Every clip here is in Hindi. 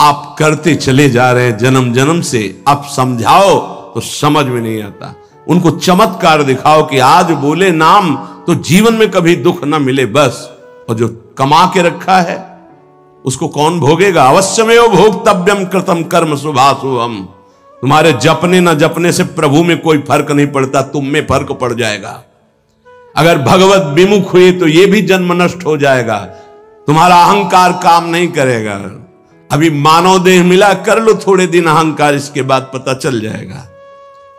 पाप करते चले जा रहे हैं जन्म जन्म से। अब समझाओ तो समझ में नहीं आता। उनको चमत्कार दिखाओ कि आज बोले नाम तो जीवन में कभी दुख ना मिले बस। और जो कमा के रखा है उसको कौन भोगेगा? अवश्यमेव भोक्तव्यम कृतम कर्म शुभाशुभम। तुम्हारे जपने ना जपने से प्रभु में कोई फर्क नहीं पड़ता, तुम में फर्क पड़ जाएगा। अगर भगवत विमुख हुए तो यह भी जन्म नष्ट हो जाएगा। तुम्हारा अहंकार काम नहीं करेगा। अभी मानव देह मिला, कर लो थोड़े दिन अहंकार, इसके बाद पता चल जाएगा।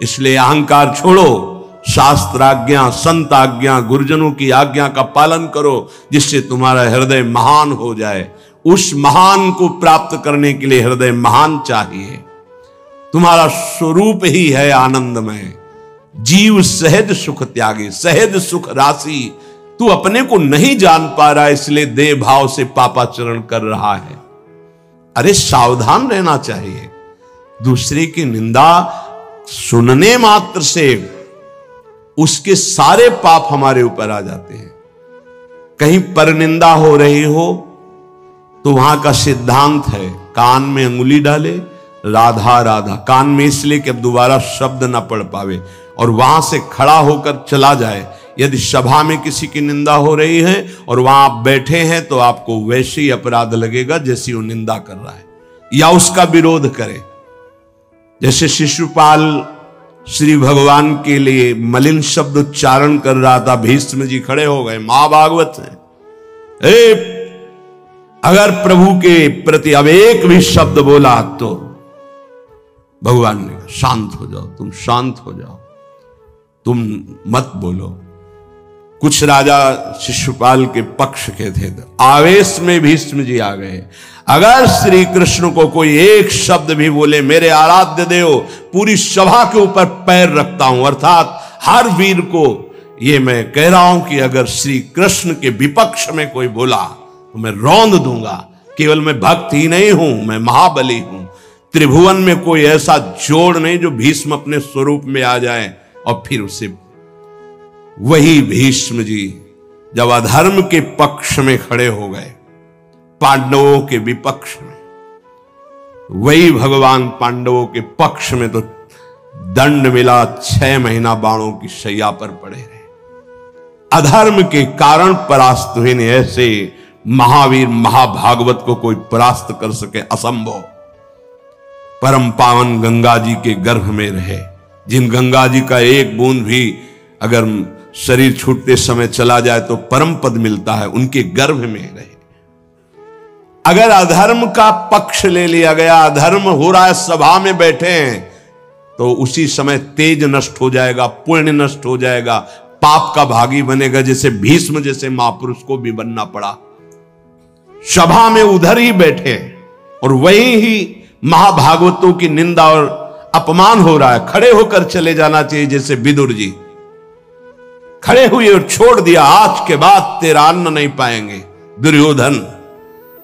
इसलिए अहंकार छोड़ो, शास्त्राज्ञा, संत आज्ञा, गुरुजनों की आज्ञा का पालन करो, जिससे तुम्हारा हृदय महान हो जाए। उस महान को प्राप्त करने के लिए हृदय महान चाहिए। तुम्हारा स्वरूप ही है आनंदमय। जीव सहज सुख त्यागी, सहज सुख राशि। तू अपने को नहीं जान पा रहा, इसलिए देह भाव से पापाचरण कर रहा है। अरे सावधान रहना चाहिए। दूसरे की निंदा सुनने मात्र से उसके सारे पाप हमारे ऊपर आ जाते हैं। कहीं परनिंदा हो रही हो तो वहां का सिद्धांत है, कान में अंगुली डाले, राधा राधा, कान में इसलिए कि अब दोबारा शब्द ना पढ़ पावे, और वहां से खड़ा होकर चला जाए। यदि सभा में किसी की निंदा हो रही है और वहां आप बैठे हैं तो आपको वैसे ही अपराध लगेगा जैसी वो निंदा कर रहा है, या उसका विरोध करे। जैसे शिशुपाल श्री भगवान के लिए मलिन शब्द उच्चारण कर रहा था, भीष्म जी खड़े हो गए, महाभागवत है, अगर प्रभु के प्रति अब एक भी शब्द बोला तो भगवान ने कहा शांत हो जाओ, तुम शांत हो जाओ, तुम मत बोलो। कुछ राजा शिशुपाल के पक्ष के थे, आवेश में भीष्म जी आ गए। अगर श्री कृष्ण को कोई एक शब्द भी बोले, मेरे आराध्य देव पूरी सभा के ऊपर पैर रखता हूं, अर्थात हर वीर को ये मैं कह रहा हूं कि अगर श्री कृष्ण के विपक्ष में कोई बोला तो मैं रौंद दूंगा। केवल मैं भक्त ही नहीं हूं, मैं महाबली हूं। त्रिभुवन में कोई ऐसा जोड़ नहीं जो भीष्म अपने स्वरूप में आ जाए। और फिर उसे वही भीष्म जी जब अधर्म के पक्ष में खड़े हो गए, पांडवों के विपक्ष में, वही भगवान पांडवों के पक्ष में तो दंड मिला, 6 महीना बाणों की शैया पर पड़े रहे। अधर्म के कारण परास्त हुए ने, ऐसे महावीर महाभागवत को कोई परास्त कर सके असंभव। परम पावन गंगा जी के गर्भ में रहे, जिन गंगा जी का एक बूंद भी अगर शरीर छूटते समय चला जाए तो परम पद मिलता है, उनके गर्भ में रहे। अगर अधर्म का पक्ष ले लिया गया, अधर्म हो रहा है, सभा में बैठे हैं, तो उसी समय तेज नष्ट हो जाएगा, पुण्य नष्ट हो जाएगा, पाप का भागी बनेगा, जैसे भीष्म जैसे महापुरुष को भी बनना पड़ा। सभा में उधर ही बैठे और वही ही महाभागवतों की निंदा और अपमान हो रहा है, खड़े होकर चले जाना चाहिए। जैसे विदुर जी खड़े हुए और छोड़ दिया, आज के बाद तेरा अन्न नहीं पाएंगे, दुर्योधन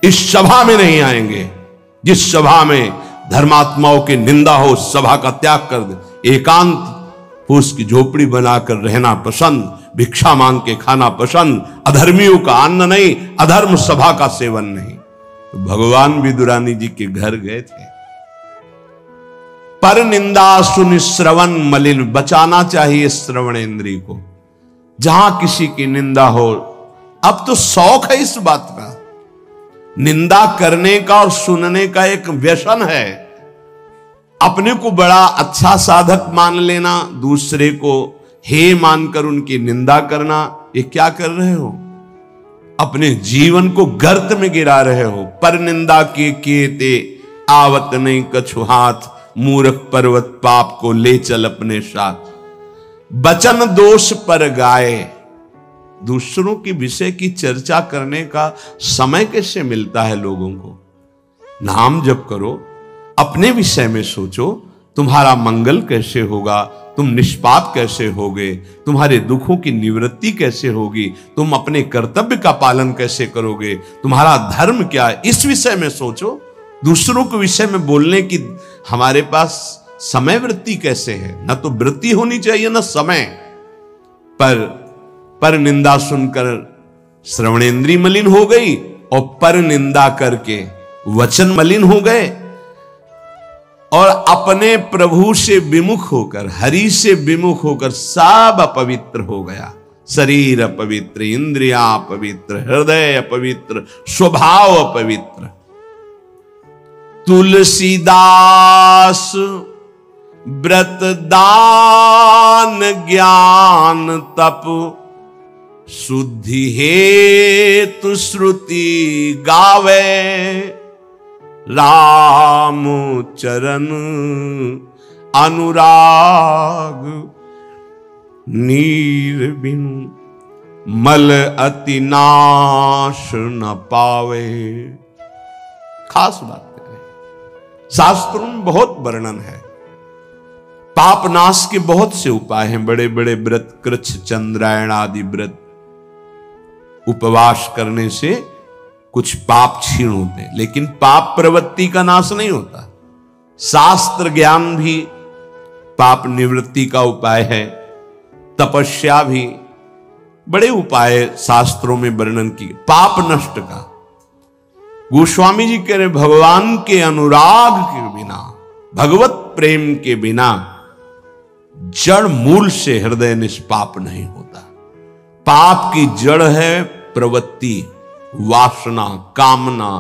इस सभा में नहीं आएंगे। जिस सभा में धर्मात्माओं की निंदा हो, उस सभा का त्याग कर दे। एकांत फूस की झोपड़ी बनाकर रहना पसंद, भिक्षा मांग के खाना पसंद, अधर्मियों का अन्न नहीं, अधर्म सभा का सेवन नहीं। तो भगवान विदुरानी जी के घर गए थे। पर निंदा सुन श्रवण मलिन, बचाना चाहिए श्रवणेंद्री को। जहां किसी की निंदा हो, अब तो शौक है इस बात का, निंदा करने का और सुनने का एक व्यसन है। अपने को बड़ा अच्छा साधक मान लेना, दूसरे को हे मानकर उनकी निंदा करना, ये क्या कर रहे हो? अपने जीवन को गर्त में गिरा रहे हो। पर निंदा किए ते आवत नहीं कछु हाथ, मूर्ख पर्वत पाप को ले चल अपने साथ। बचन दोष पर गाए, दूसरों की विषय की चर्चा करने का समय कैसे मिलता है लोगों को? नाम जप करो, अपने विषय में सोचो, तुम्हारा मंगल कैसे होगा, तुम निष्पाप कैसे होगे, तुम्हारे दुखों की निवृत्ति कैसे होगी, तुम अपने कर्तव्य का पालन कैसे करोगे, तुम्हारा धर्म क्या है, इस विषय में सोचो। दूसरों के विषय में बोलने की हमारे पास समय वृत्ति कैसे है? ना तो वृत्ति होनी चाहिए ना समय। पर निंदा सुनकर श्रवणेंद्री मलिन हो गई और पर निंदा करके वचन मलिन हो गए और अपने प्रभु से विमुख होकर, हरि से विमुख होकर सब अपवित्र हो गया। शरीर अपवित्र, इंद्रियां अपवित्र, हृदय अपवित्र, स्वभाव अपवित्र। तुलसीदास व्रत दान ज्ञान तप शुद्धि हेतु श्रुति गावे, राम चरण अनुराग नीर बिनु मल अति नाश न पावे। खास बात है, शास्त्रों में बहुत वर्णन है। पाप नाश के बहुत से उपाय हैं, बड़े बड़े व्रत, कृच्छ चंद्रायण आदि व्रत, उपवास करने से कुछ पाप क्षीण होते हैं, लेकिन पाप प्रवृत्ति का नाश नहीं होता। शास्त्र ज्ञान भी पाप निवृत्ति का उपाय है, तपस्या भी, बड़े उपाय शास्त्रों में वर्णन किए पाप नष्ट का। गोस्वामी जी कह रहे भगवान के अनुराग के बिना, भगवत प्रेम के बिना जड़ मूल से हृदय निष्पाप नहीं होता। पाप की जड़ है प्रवृत्ति, वासना, कामना,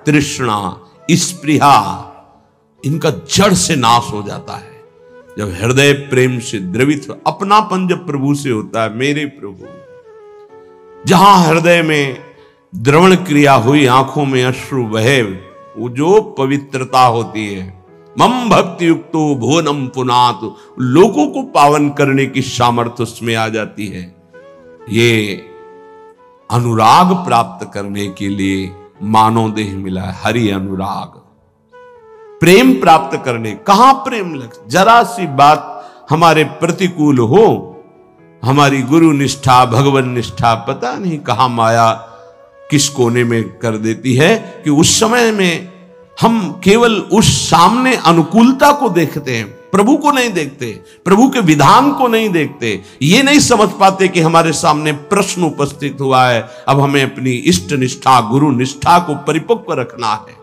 तृष्णा, स्पृहा। इनका जड़ से नाश हो जाता है जब हृदय प्रेम से द्रवित हो। अपनापन जब प्रभु से होता है, मेरे प्रभु, जहां हृदय में द्रवण क्रिया हुई, आंखों में अश्रु बहे, वो जो पवित्रता होती है, मम भक्ति युक्तो भुवनम पुनात, लोगों को पावन करने की सामर्थ्य उसमें आ जाती है। ये अनुराग प्राप्त करने के लिए मानव देह मिला है, हरि अनुराग। प्रेम प्राप्त करने, कहां प्रेम लग, जरा सी बात हमारे प्रतिकूल हो, हमारी गुरु निष्ठा, भगवान निष्ठा पता नहीं कहां माया किस कोने में कर देती है कि उस समय में हम केवल उस सामने अनुकूलता को देखते हैं, प्रभु को नहीं देखते, प्रभु के विधान को नहीं देखते। ये नहीं समझ पाते कि हमारे सामने प्रश्न उपस्थित हुआ है, अब हमें अपनी इष्ट निष्ठा, गुरु निष्ठा को परिपक्व रखना है।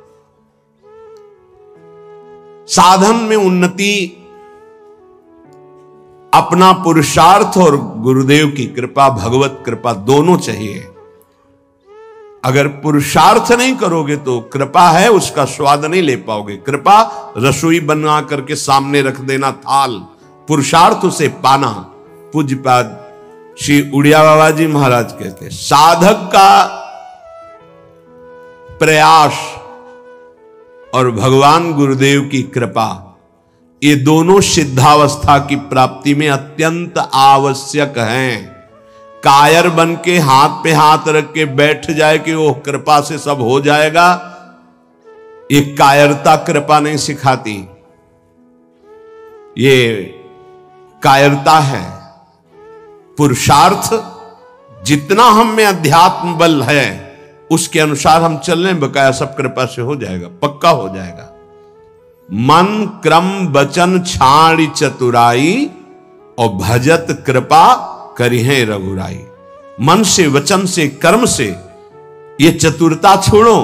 साधन में उन्नति अपना पुरुषार्थ और गुरुदेव की कृपा, भगवत कृपा दोनों चाहिए। अगर पुरुषार्थ नहीं करोगे तो कृपा है उसका स्वाद नहीं ले पाओगे। कृपा रसोई बना करके सामने रख देना थाल, पुरुषार्थ उसे पाना। पूज्यपाद श्री उड़िया बाबा जी महाराज कहते हैं, साधक का प्रयास और भगवान गुरुदेव की कृपा, ये दोनों सिद्धावस्था की प्राप्ति में अत्यंत आवश्यक हैं। कायर बन के हाथ पे हाथ रख के बैठ जाए कि वो कृपा से सब हो जाएगा, ये कायरता कृपा नहीं सिखाती, ये कायरता है। पुरुषार्थ जितना हम में अध्यात्म बल है उसके अनुसार हम चल रहे, बकाया सब कृपा से हो जाएगा, पक्का हो जाएगा। मन क्रम वचन छाड़ी चतुराई और भजत कृपा करी है रघुराई। मन से, वचन से, कर्म से ये चतुरता छोड़ो,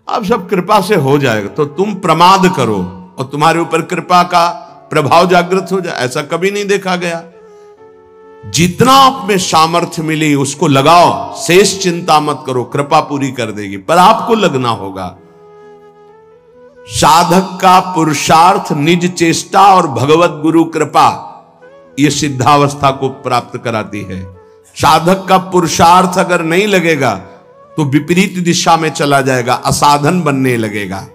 अब सब कृपा से हो जाएगा। तो तुम प्रमाद करो और तुम्हारे ऊपर कृपा का प्रभाव जागृत हो जाए, ऐसा कभी नहीं देखा गया। जितना आप में सामर्थ्य मिली उसको लगाओ, शेष चिंता मत करो, कृपा पूरी कर देगी, पर आपको लगना होगा। साधक का पुरुषार्थ, निज चेष्टा और भगवत गुरु कृपा, ये सिद्धावस्था को प्राप्त कराती है। साधक का पुरुषार्थ अगर नहीं लगेगा तो विपरीत दिशा में चला जाएगा, असाधन बनने लगेगा।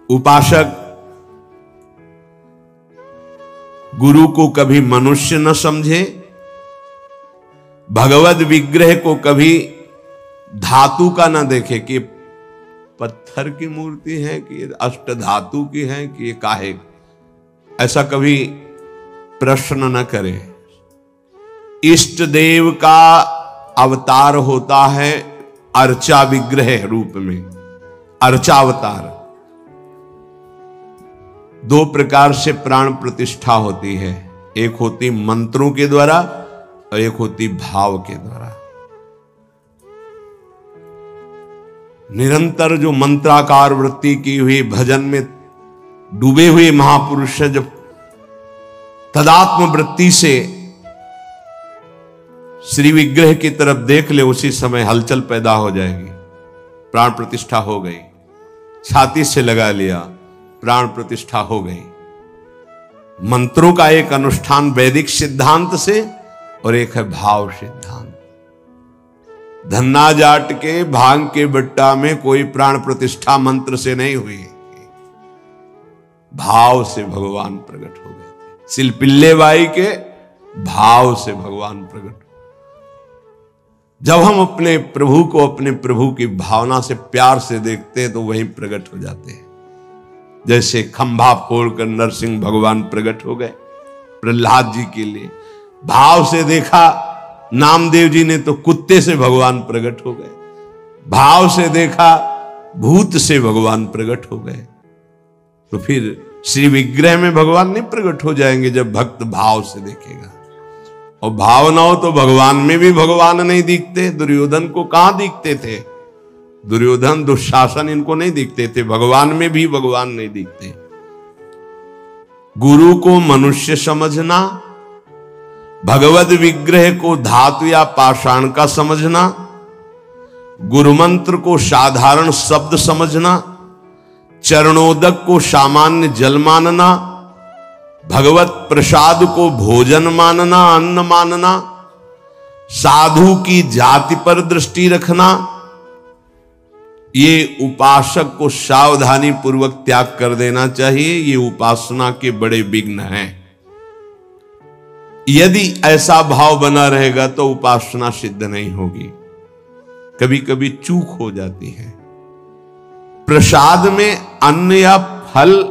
उपासक गुरु को कभी मनुष्य न समझे, भगवत विग्रह को कभी धातु का न देखे कि पत्थर की मूर्ति है कि अष्ट धातु की है कि ये काहे, ऐसा कभी प्रश्न न करे। इष्ट देव का अवतार होता है अर्चा विग्रह रूप में, अर्चावतार। दो प्रकार से प्राण प्रतिष्ठा होती है, एक होती मंत्रों के द्वारा और एक होती भाव के द्वारा। निरंतर जो मंत्राकार वृत्ति की हुई भजन में डूबे हुए महापुरुष है, जब तदात्म वृत्ति से श्री विग्रह की तरफ देख ले, उसी समय हलचल पैदा हो जाएगी। प्राण प्रतिष्ठा हो गई, छाती से लगा लिया, प्राण प्रतिष्ठा हो गई। मंत्रों का एक अनुष्ठान वैदिक सिद्धांत से और एक है भाव सिद्धांत। धन्ना जाट के भांग के बट्टा में कोई प्राण प्रतिष्ठा मंत्र से नहीं हुई, भाव से भगवान प्रकट हो गए थे। सिलपिल्ले बाई के भाव से भगवान प्रकट। जब हम अपने प्रभु को अपने प्रभु की भावना से प्यार से देखते हैं तो वहीं प्रकट हो जाते हैं। जैसे खंभा फोड़कर नरसिंह भगवान प्रकट हो गए प्रहलाद जी के लिए, भाव से देखा। नामदेव जी ने तो कुत्ते से भगवान प्रकट हो गए, भाव से देखा भूत से भगवान प्रकट हो गए। तो फिर श्री विग्रह में भगवान नहीं प्रकट हो जाएंगे जब भक्त भाव से देखेगा। और भाव ना हो तो भगवान में भी भगवान नहीं दिखते। दुर्योधन को कहां दिखते थे? दुर्योधन दुशासन इनको नहीं दिखते थे, भगवान में भी भगवान नहीं दिखते। गुरु को मनुष्य समझना, भगवद विग्रह को धातु या पाषाण का समझना, गुरु मंत्र को साधारण शब्द समझना, चरणोदक को सामान्य जल मानना, भगवत प्रसाद को भोजन मानना, अन्न मानना, साधु की जाति पर दृष्टि रखना, ये उपासक को सावधानी पूर्वक त्याग कर देना चाहिए। ये उपासना के बड़े विघ्न हैं। यदि ऐसा भाव बना रहेगा तो उपासना सिद्ध नहीं होगी। कभी कभी चूक हो जाती है। प्रसाद में अन्न या फल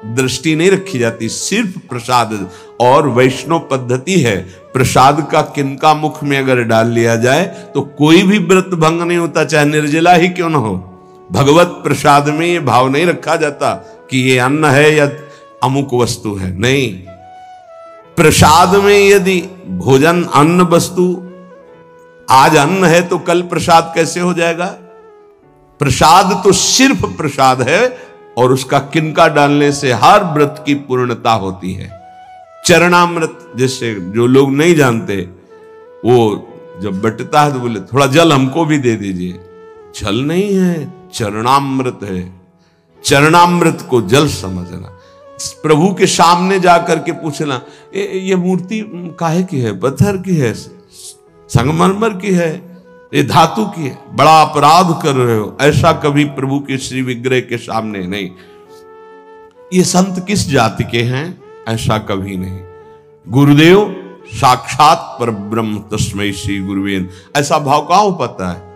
दृष्टि नहीं रखी जाती, सिर्फ प्रसाद। और वैष्णव पद्धति है, प्रसाद का किनका मुख में अगर डाल लिया जाए तो कोई भी व्रत भंग नहीं होता, चाहे निर्जला ही क्यों न हो। भगवत प्रसाद में ये भाव नहीं रखा जाता कि ये अन्न है या अमुक वस्तु है, नहीं। प्रसाद में यदि भोजन अन्न वस्तु, आज अन्न है तो कल प्रसाद कैसे हो जाएगा? प्रसाद तो सिर्फ प्रसाद है और उसका किनका डालने से हर व्रत की पूर्णता होती है। चरणामृत, जैसे जो लोग नहीं जानते, वो जब बटता है तो बोले थोड़ा जल हमको भी दे दीजिए। जल नहीं है, चरणामृत है। चरणामृत को जल समझना, प्रभु के सामने जाकर के पूछना, ये मूर्ति काहे की है? पत्थर की है, संगमरमर की है, ये धातु की है? बड़ा अपराध कर रहे हो। ऐसा कभी प्रभु के श्री विग्रह के सामने नहीं। ये संत किस जाति के हैं? ऐसा कभी नहीं। गुरुदेव साक्षात परब्रह्म तस्मै श्री गुरुवे, ऐसा भाव कहां हो पाता है?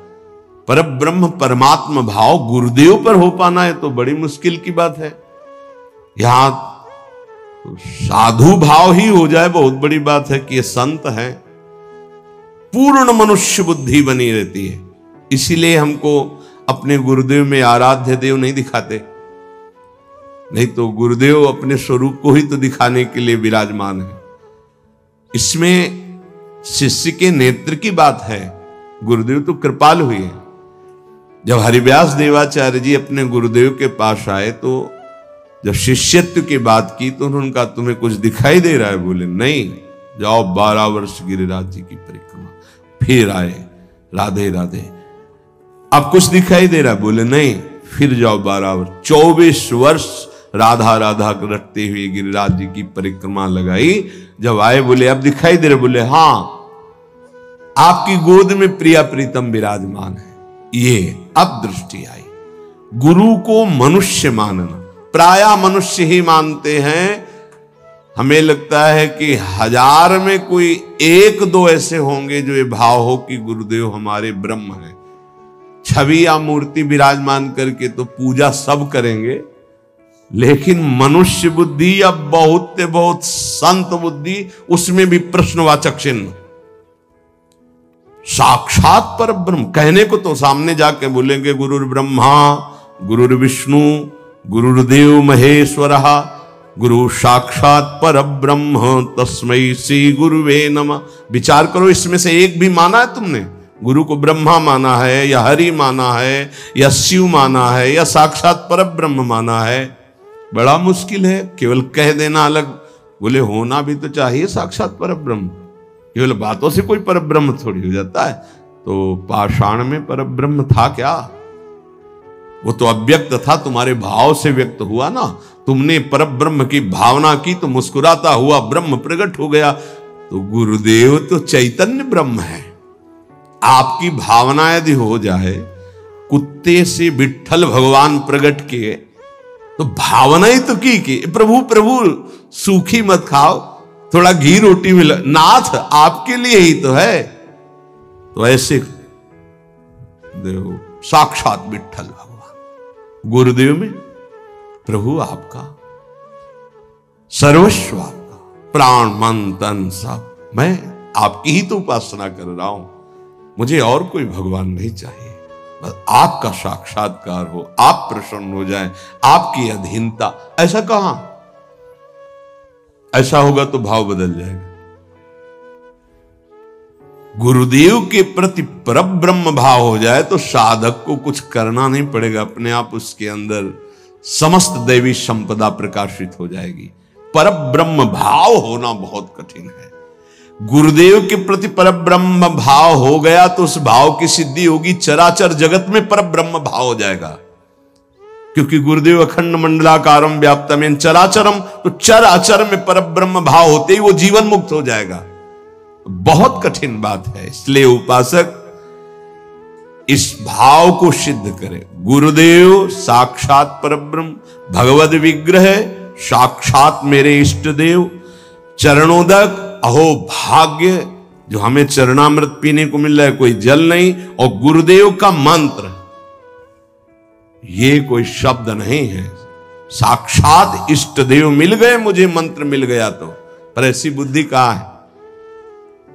परब्रह्म परमात्मा भाव गुरुदेव पर हो पाना है तो बड़ी मुश्किल की बात है। यहां साधु भाव ही हो जाए बहुत बड़ी बात है कि ये संत है। पूर्ण मनुष्य बुद्धि बनी रहती है। इसीलिए हमको अपने गुरुदेव में आराध्य देव नहीं दिखाते, नहीं तो गुरुदेव अपने स्वरूप को ही तो दिखाने के लिए विराजमान है। इसमें शिष्य के नेत्र की बात है। गुरुदेव तो कृपालु हुए हैं। जब हरिव्यास देवाचार्य जी अपने गुरुदेव के पास आए तो जब शिष्यत्व की बात की तो उन्होंने कहा, तुम्हें कुछ दिखाई दे रहा है? बोले नहीं, जाओ 12 वर्ष गिरिराज जी की परिक्रमा। फिर आए, राधे राधे। अब कुछ दिखाई दे रहा है? बोले नहीं, फिर जाओ 12 वर्ष। 24 वर्ष राधा राधा रटते हुए गिरिराज जी की परिक्रमा लगाई। जब आए बोले अब दिखाई दे रहे? बोले हाँ, आपकी गोद में प्रिया प्रीतम विराजमान है। ये अब दृष्टि आई। गुरु को मनुष्य मानना, प्रायः मनुष्य ही मानते हैं। हमें लगता है कि 1000 में कोई 1-2 ऐसे होंगे जो ये भाव हो कि गुरुदेव हमारे ब्रह्म हैं। छवि या मूर्ति विराजमान करके तो पूजा सब करेंगे, लेकिन मनुष्य बुद्धि या बहुत संत बुद्धि, उसमें भी प्रश्नवाचक चिन्ह। साक्षात पर ब्रह्म कहने को तो सामने जाके बोलेंगे गुरुर् ब्रह्मा गुरुर्विष्णु गुरुर्देव महेश्वरः गुरु साक्षात पर ब्रह्म तस्मै श्री गुरुवे नमः। विचार करो, इसमें से एक भी माना है तुमने? गुरु को ब्रह्मा माना है या हरि माना है या शिव माना है या साक्षात परब्रह्म माना है, बड़ा मुश्किल है। केवल कह देना अलग, बोले होना भी तो चाहिए साक्षात परब्रह्म। केवल बातों से कोई परब्रह्म थोड़ी हो जाता है। तो पाषाण में परब्रह्म था क्या? वो तो अव्यक्त था, तुम्हारे भाव से व्यक्त हुआ ना। तुमने परब्रह्म की भावना की तो मुस्कुराता हुआ ब्रह्म प्रकट हो गया। तो गुरुदेव तो चैतन्य ब्रह्म है। आपकी भावना यदि हो जाए, कुत्ते से विट्ठल भगवान प्रकट किए, तो भावना ही तो की कि प्रभु प्रभु सूखी मत खाओ, थोड़ा घी रोटी मिला, नाथ आपके लिए ही तो है। तो ऐसे देखो साक्षात विट्ठल भगवान गुरुदेव में, प्रभु आपका सर्वस्व, आपका प्राण मन तन सब, मैं आपकी ही तो उपासना कर रहा हूं, मुझे और कोई भगवान नहीं चाहिए। बस आपका साक्षात्कार हो, आप प्रसन्न हो जाएं, आपकी अधीनता। ऐसा कहां? ऐसा होगा तो भाव बदल जाएगा। गुरुदेव के प्रति परब्रह्म भाव हो जाए तो साधक को कुछ करना नहीं पड़ेगा, अपने आप उसके अंदर समस्त दैवी संपदा प्रकाशित हो जाएगी। परब्रह्म भाव होना बहुत कठिन है। गुरुदेव के प्रति परब्रह्म भाव हो गया तो उस भाव की सिद्धि होगी, चराचर जगत में परब्रह्म भाव हो जाएगा। क्योंकि गुरुदेव अखंड मंडलाकारम व्याप्तम चराचरम, तो चराचर में परब्रह्म भाव होते ही वो जीवन मुक्त हो जाएगा। बहुत कठिन बात है। इसलिए उपासक इस भाव को सिद्ध करे। गुरुदेव साक्षात परब्रह्म, भगवद विग्रह, साक्षात मेरे इष्ट देव, चरणोदक, अहो भाग्य जो हमें चरणामृत पीने को मिल रहा है, कोई जल नहीं। और गुरुदेव का मंत्र, ये कोई शब्द नहीं है, साक्षात इष्ट देव मिल गए, मुझे मंत्र मिल गया तो। पर ऐसी बुद्धि कहां है?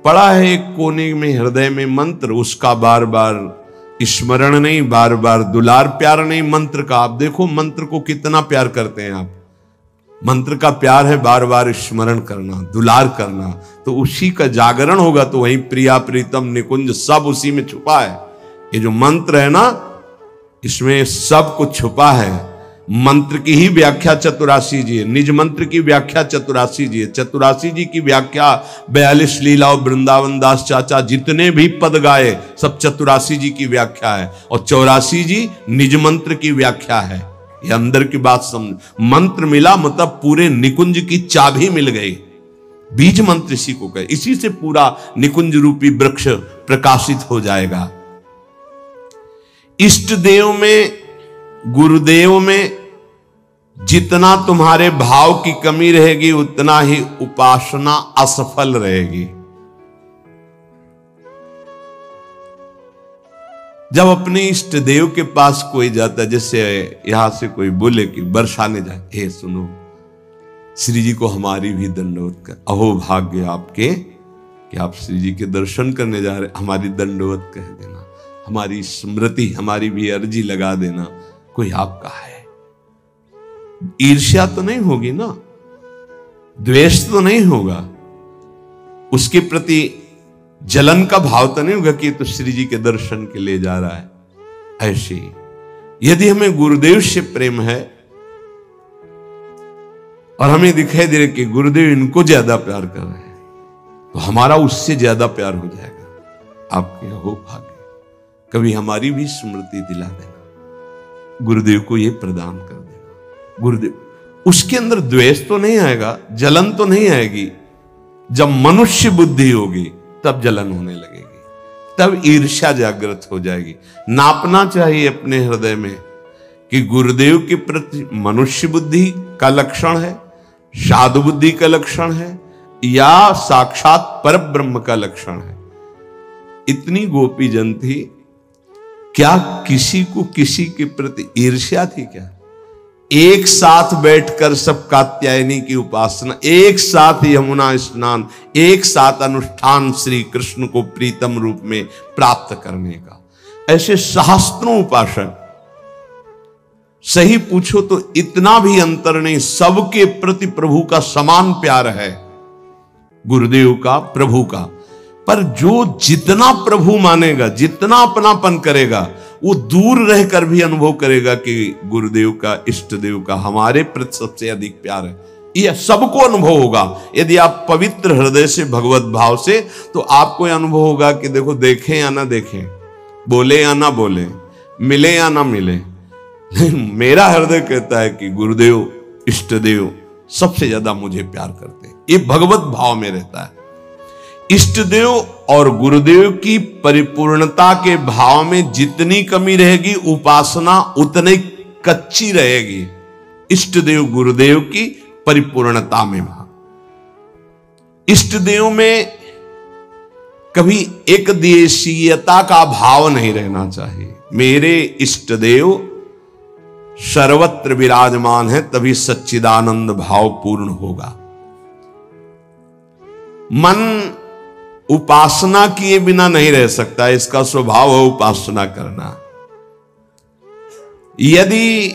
पड़ा है एक कोने में हृदय में मंत्र, उसका बार बार स्मरण नहीं, बार बार दुलार प्यार नहीं मंत्र का। आप देखो मंत्र को कितना प्यार करते हैं आप। मंत्र का प्यार है बार बार स्मरण करना, दुलार करना। तो उसी का जागरण होगा तो वही प्रिया प्रीतम निकुंज सब उसी में छुपा है। ये जो मंत्र है ना, इसमें सब कुछ छुपा है। मंत्र की ही व्याख्या चतुरासी जी है, निज मंत्र की व्याख्या चतुरासी जी है। चतुरासी जी की व्याख्या 42 लीला और वृंदावन दास चाचा जितने भी पद गाए सब चतुरासी जी की व्याख्या है। और 84 जी निज मंत्र की व्याख्या है। ये अंदर की बात समझ। मंत्र मिला मतलब पूरे निकुंज की चाबी मिल गई। बीज मंत्र इसी को कहे, इसी से पूरा निकुंज रूपी वृक्ष प्रकाशित हो जाएगा। इष्ट देव में, गुरुदेव में जितना तुम्हारे भाव की कमी रहेगी उतना ही उपासना असफल रहेगी। जब अपने इष्ट देव के पास कोई जाता है, जैसे यहां से कोई बोले कि बरसाने जाए, हे सुनो श्री जी को हमारी भी दंडवत कर, अहो भाग्य आपके कि आप श्री जी के दर्शन करने जा रहे, हमारी दंडवत कह देना, हमारी स्मृति, हमारी भी अर्जी लगा देना। कोई आपका है, ईर्ष्या तो नहीं होगी ना, द्वेष तो नहीं होगा, उसके प्रति जलन का भाव तो नहीं होगा कि तो श्री जी के दर्शन के लिए जा रहा है। ऐसे ही यदि हमें गुरुदेव से प्रेम है और हमें दिखाई दे रहा कि गुरुदेव इनको ज्यादा प्यार कर रहे हैं, तो हमारा उससे ज्यादा प्यार हो जाएगा। आपके हो भाग्य, कभी हमारी भी स्मृति दिला देना, गुरुदेव को ये प्रदान कर देना। गुरुदेव, उसके अंदर द्वेष तो नहीं आएगा, जलन तो नहीं आएगी। जब मनुष्य बुद्धि होगी तब जलन होने लगेगी, तब ईर्ष्या जागृत हो जाएगी। नापना चाहिए अपने हृदय में कि गुरुदेव के प्रति मनुष्य बुद्धि का लक्षण है, साधु बुद्धि का लक्षण है, या साक्षात परब्रह्म का लक्षण है। इतनी गोपी जन थी, क्या किसी को किसी के प्रति ईर्ष्या थी क्या? एक साथ बैठकर सब कात्यायनी की उपासना, एक साथ यमुना स्नान, एक साथ अनुष्ठान श्री कृष्ण को प्रीतम रूप में प्राप्त करने का। ऐसे सहस्त्रों उपासक, सही पूछो तो इतना भी अंतर नहीं, सबके प्रति प्रभु का समान प्यार है। गुरुदेव का, प्रभु का। पर जो जितना प्रभु मानेगा, जितना अपनापन करेगा, वो दूर रहकर भी अनुभव करेगा कि गुरुदेव का, इष्ट देव का हमारे प्रति सबसे अधिक प्यार है। यह सबको अनुभव होगा। यदि आप पवित्र हृदय से, भगवत भाव से, तो आपको यह अनुभव होगा कि देखो, देखें या ना देखें, बोले या ना बोले, मिले या ना मिले, मेरा हृदय कहता है कि गुरुदेव, इष्ट देव सबसे ज्यादा मुझे प्यार करते हैं। ये भगवत भाव में रहता है। इष्ट देव और गुरुदेव की परिपूर्णता के भाव में जितनी कमी रहेगी, उपासना उतनी कच्ची रहेगी। इष्ट देव गुरुदेव की परिपूर्णता में, इष्ट देव में कभी एक देशीयता का भाव नहीं रहना चाहिए। मेरे इष्ट देव सर्वत्र विराजमान है, तभी सच्चिदानंद भाव पूर्ण होगा। मन उपासना किए बिना नहीं रह सकता, इसका स्वभाव है उपासना करना। यदि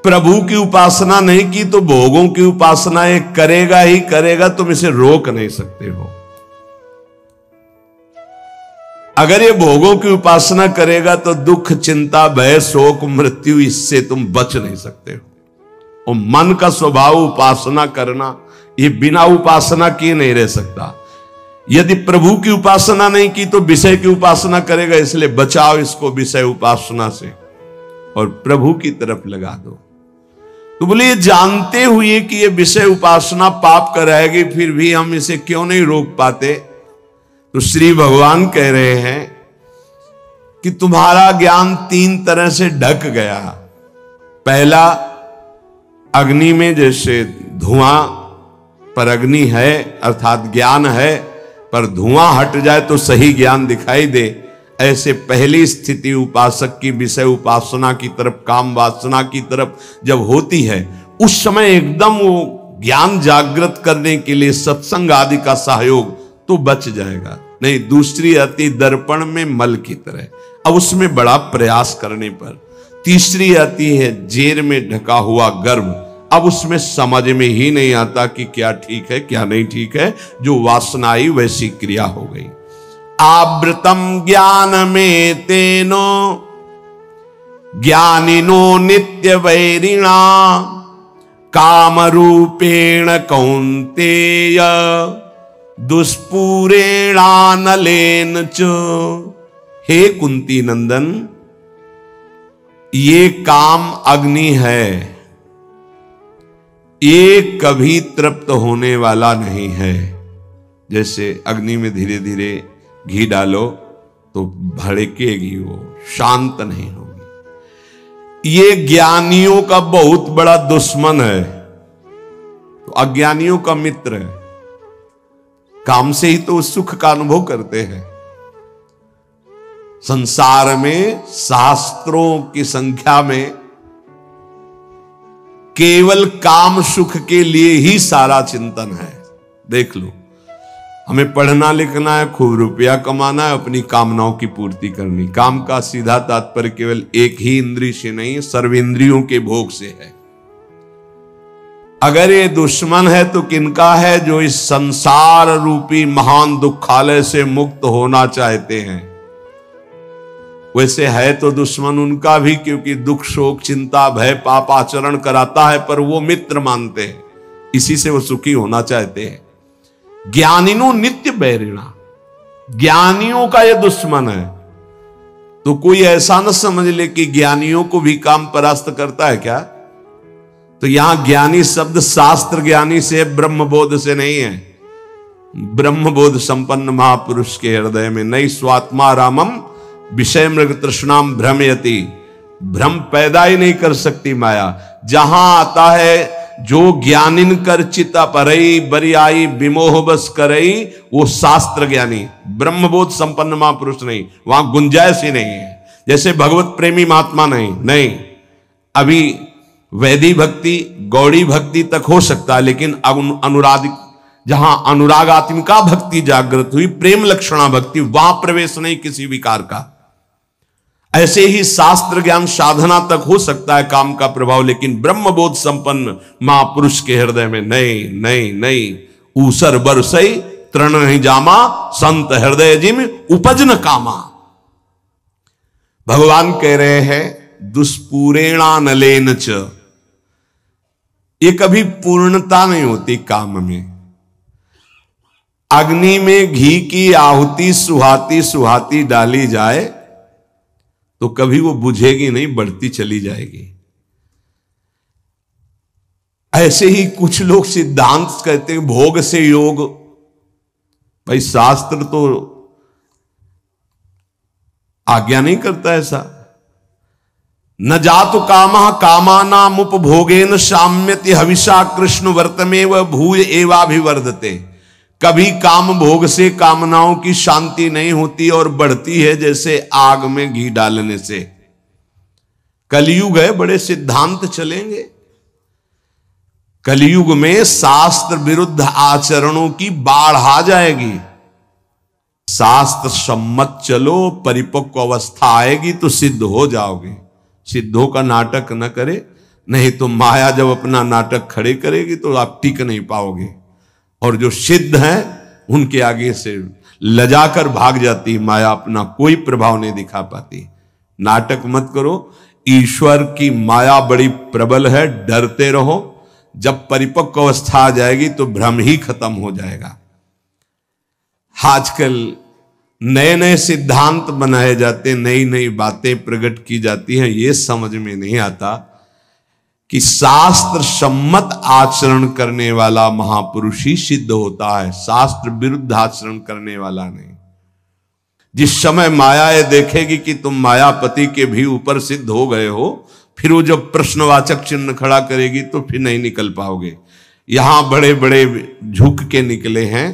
प्रभु की उपासना नहीं की तो भोगों की उपासना ये करेगा ही करेगा, तुम इसे रोक नहीं सकते हो। अगर ये भोगों की उपासना करेगा तो दुख, चिंता, भय, शोक, मृत्यु, इससे तुम बच नहीं सकते हो। और मन का स्वभाव उपासना करना, ये बिना उपासना किए नहीं रह सकता। यदि प्रभु की उपासना नहीं की तो विषय की उपासना करेगा, इसलिए बचाओ इसको विषय उपासना से और प्रभु की तरफ लगा दो। तो बोले, ये जानते हुए कि ये विषय उपासना पाप कराएगी, फिर भी हम इसे क्यों नहीं रोक पाते? तो श्री भगवान कह रहे हैं कि तुम्हारा ज्ञान 3 तरह से ढक गया। पहला, अग्नि में जैसे धुआं पर अग्नि है, अर्थात ज्ञान है, पर धुआं हट जाए तो सही ज्ञान दिखाई दे, ऐसे पहली स्थिति उपासक की विषय उपासना की तरफ, काम वासना की तरफ जब होती है, उस समय एकदम वो ज्ञान जागृत करने के लिए सत्संग आदि का सहयोग तो बच जाएगा। नहीं, दूसरी आती दर्पण में मल की तरह, अब उसमें बड़ा प्रयास करने पर। तीसरी आती है जेर में ढका हुआ गर्भ, अब उसमें समझ में ही नहीं आता कि क्या ठीक है क्या नहीं ठीक है, जो वासना आई वैसी क्रिया हो गई। आवृतम ज्ञान में तेनो ज्ञानिनो नित्य वैरिणा काम रूपेण कौन्तेय दुष्पूरेणानलेन च। हे कुंती नंदन, ये काम अग्नि है, ये कभी तृप्त होने वाला नहीं है। जैसे अग्नि में धीरे धीरे घी डालो तो भड़केगी, वो शांत नहीं होगी। ये ज्ञानियों का बहुत बड़ा दुश्मन है, तो अज्ञानियों का मित्र है। काम से ही तो सुख का अनुभव करते हैं। संसार में शास्त्रों की संख्या में केवल काम सुख के लिए ही सारा चिंतन है। देख लो, हमें पढ़ना लिखना है, खूब रुपया कमाना है, अपनी कामनाओं की पूर्ति करनी। काम का सीधा तात्पर्य केवल एक ही इंद्रिय से नहीं, सर्वेंद्रियों के भोग से है। अगर ये दुश्मन है तो किनका है? जो इस संसार रूपी महान दुखालय से मुक्त होना चाहते हैं। वैसे है तो दुश्मन उनका भी, क्योंकि दुख, शोक, चिंता, भय, पाप आचरण कराता है, पर वो मित्र मानते हैं, इसी से वो सुखी होना चाहते हैं। ज्ञानिनो नित्य बैरिणा, ज्ञानियों का ये दुश्मन है। तो कोई ऐसा न समझ ले कि ज्ञानियों को भी काम परास्त करता है क्या? तो यहां ज्ञानी शब्द शास्त्र ज्ञानी से, ब्रह्मबोध से नहीं है। ब्रह्मबोध संपन्न महापुरुष के हृदय में नहीं स्वात्मा रामम विषय मृग तृष्णाम भ्रमयति, भ्रम पैदा ही नहीं कर सकती माया। जहां आता है जो ज्ञानिन कर चिता परई बरियाई विमोह बस करई, वो शास्त्र ज्ञानी, ब्रह्मबोध संपन्न महापुरुष नहीं, वहां गुंजाइश ही नहीं है। जैसे भगवत प्रेमी महात्मा नहीं, अभी वैदिक भक्ति, गौड़ी भक्ति तक हो सकता है, लेकिन अनुराग, जहां अनुरागात्मिका भक्ति जागृत हुई, प्रेम लक्षणा भक्ति, वहां प्रवेश नहीं किसी विकार का। ऐसे ही शास्त्र ज्ञान साधना तक हो सकता है काम का प्रभाव, लेकिन ब्रह्मबोध संपन्न महापुरुष के हृदय में नहीं। ऊसर बरसई तृण नहीं जामा, संत हृदय जिम उपज न कामा। भगवान कह रहे हैं दुष्पूरेणा नलेन च, ये कभी पूर्णता नहीं होती काम में। अग्नि में घी की आहुति सुहाती सुहाती डाली जाए तो कभी वो बुझेगी नहीं, बढ़ती चली जाएगी। ऐसे ही कुछ लोग सिद्धांत कहते हैं भोग से योग। भाई शास्त्र तो आज्ञा नहीं करता ऐसा। न जातु कामः कामानाम उपभोगेन साम्यति हविषा कृष्ण वर्तमेव भूय एवाभिवर्धते। कभी काम भोग से कामनाओं की शांति नहीं होती और बढ़ती है जैसे आग में घी डालने से। कलयुग है, बड़े सिद्धांत चलेंगे। कलयुग में शास्त्र विरुद्ध आचरणों की बाढ़ आ जाएगी। शास्त्र सम्मत चलो, परिपक्व अवस्था आएगी तो सिद्ध हो जाओगे। सिद्धों का नाटक न करे, नहीं तो माया जब अपना नाटक खड़े करेगी तो आप टिक नहीं पाओगे। और जो सिद्ध हैं उनके आगे से लजाकर भाग जाती माया, अपना कोई प्रभाव नहीं दिखा पाती। नाटक मत करो, ईश्वर की माया बड़ी प्रबल है, डरते रहो। जब परिपक्व अवस्था आ जाएगी तो भ्रम ही खत्म हो जाएगा। आजकल नए नए सिद्धांत बनाए जाते, नई नई बातें प्रकट की जाती हैं। ये समझ में नहीं आता कि शास्त्र सम्मत आचरण करने वाला महापुरुष ही सिद्ध होता है, शास्त्र विरुद्ध आचरण करने वाला नहीं। जिस समय माया ये देखेगी कि तुम मायापति के भी ऊपर सिद्ध हो गए हो, फिर वो जब प्रश्नवाचक चिन्ह खड़ा करेगी तो फिर नहीं निकल पाओगे। यहां बड़े बड़े झुक के निकले हैं,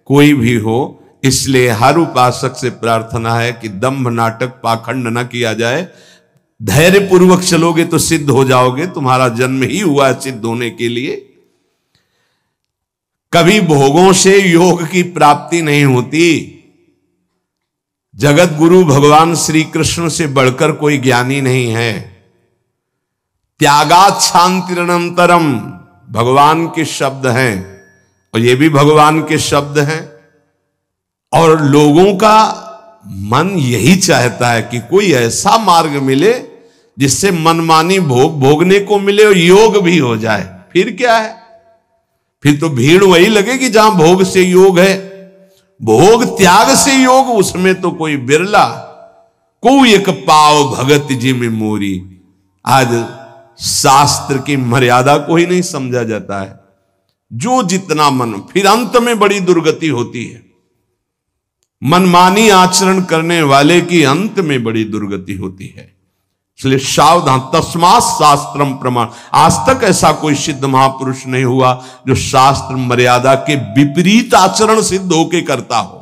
कोई भी हो। इसलिए हर उपासक से प्रार्थना है कि दंभ नाटक पाखंड न किया जाए। धैर्य पूर्वक चलोगे तो सिद्ध हो जाओगे। तुम्हारा जन्म ही हुआ है सिद्ध होने के लिए। कभी भोगों से योग की प्राप्ति नहीं होती। जगत गुरु भगवान श्री कृष्ण से बढ़कर कोई ज्ञानी नहीं है। त्यागात शांतिरनंतरम भगवान के शब्द हैं, और ये भी भगवान के शब्द हैं। और लोगों का मन यही चाहता है कि कोई ऐसा मार्ग मिले जिससे मनमानी भोग भोगने को मिले और योग भी हो जाए। फिर क्या है, फिर तो भीड़ वही लगेगी जहां भोग से योग है। भोग त्याग से योग, उसमें तो कोई बिरला। कोई एक पाव भगत जी में मोरी। आज शास्त्र की मर्यादा को ही नहीं समझा जाता है। जो जितना मन, फिर अंत में बड़ी दुर्गति होती है। मनमानी आचरण करने वाले की अंत में बड़ी दुर्गति होती है। इसलिए सावधान, तस्मात् शास्त्रम प्रमाण। आज तक ऐसा कोई सिद्ध महापुरुष नहीं हुआ जो शास्त्र मर्यादा के विपरीत आचरण सिद्ध होके करता हो।